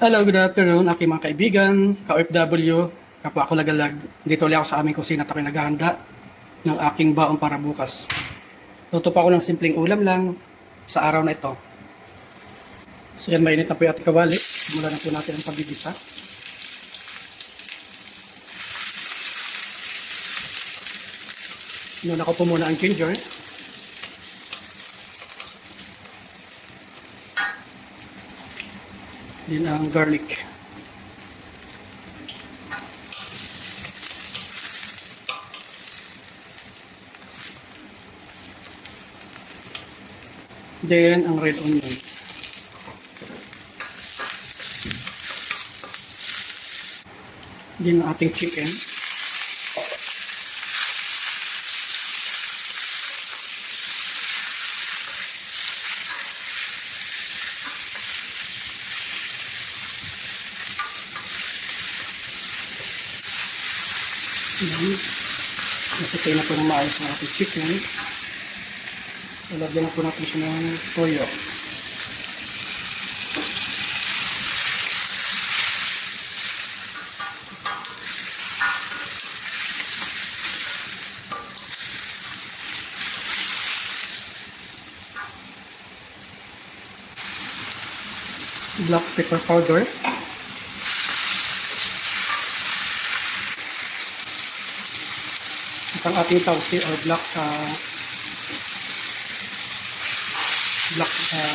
Hello, good afternoon, aking mga kaibigan, ka-OFW, kapwa ako lagalag. Dito ulit ako sa aming kusina at ako'y naghahanda ng aking baon para bukas. Luto pa ako ng simpleng ulam lang sa araw na ito. So yan, mainit na po yung ating kawali. Simulan na po natin ang pagbibisa. Inuna ko po muna ang ginger. Din ang garlic. Then ang red onion. Din ang ating chicken. Nasatay na po ng maayos ng ating chicken. Lalagyan na po natin siya ng toyo. Black pepper powder. At ang ating tausi or black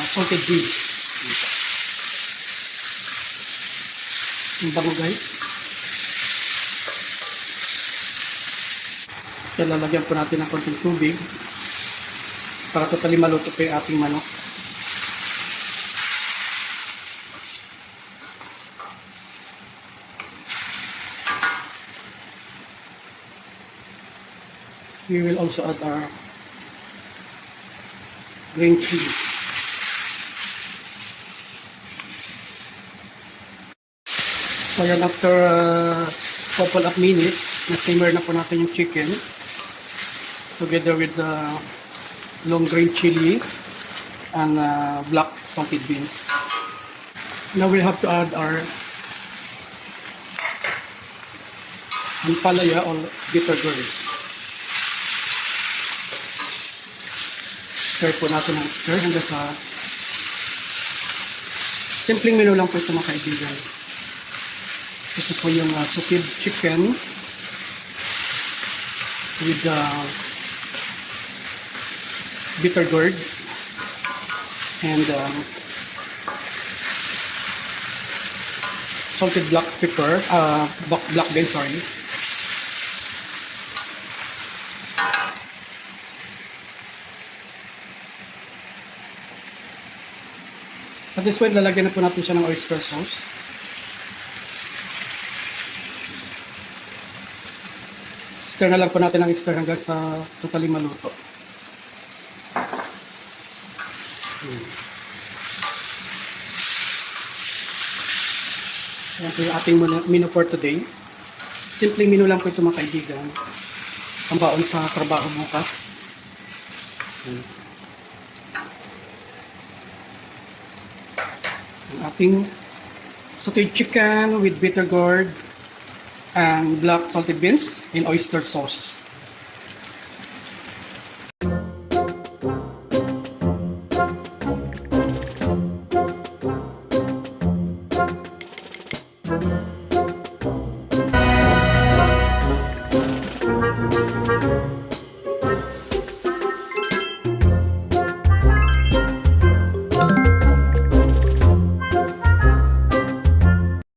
salted beans. Ang bango guys. Kaya lalagyan po natin ng konting tubig para totally maluto po yung ating manok. We will also add our green chili. So yan, after couple of minutes, na-simmer na po natin yung chicken together with the long green chili and black salted beans. Now we have to add our ampalaya or bitter gourd. Stir po natin ng stir hanggang sa simpleng menu lang po ito mga kaibigan. Ito po yung sukid chicken with bitter gourd and salted black pepper, black bean, sorry. At this point, lalagyan na po natin siya ng oyster sauce. Stir na lang po natin ang stir hanggang sa totally maluto. Ayan po yung ating menu for today. Simpleng menu lang po ito mga kaibigan. Ang baon sa trabaho bukas. Ang ating sauteed chicken with bitter gourd and black salted beans in oyster sauce.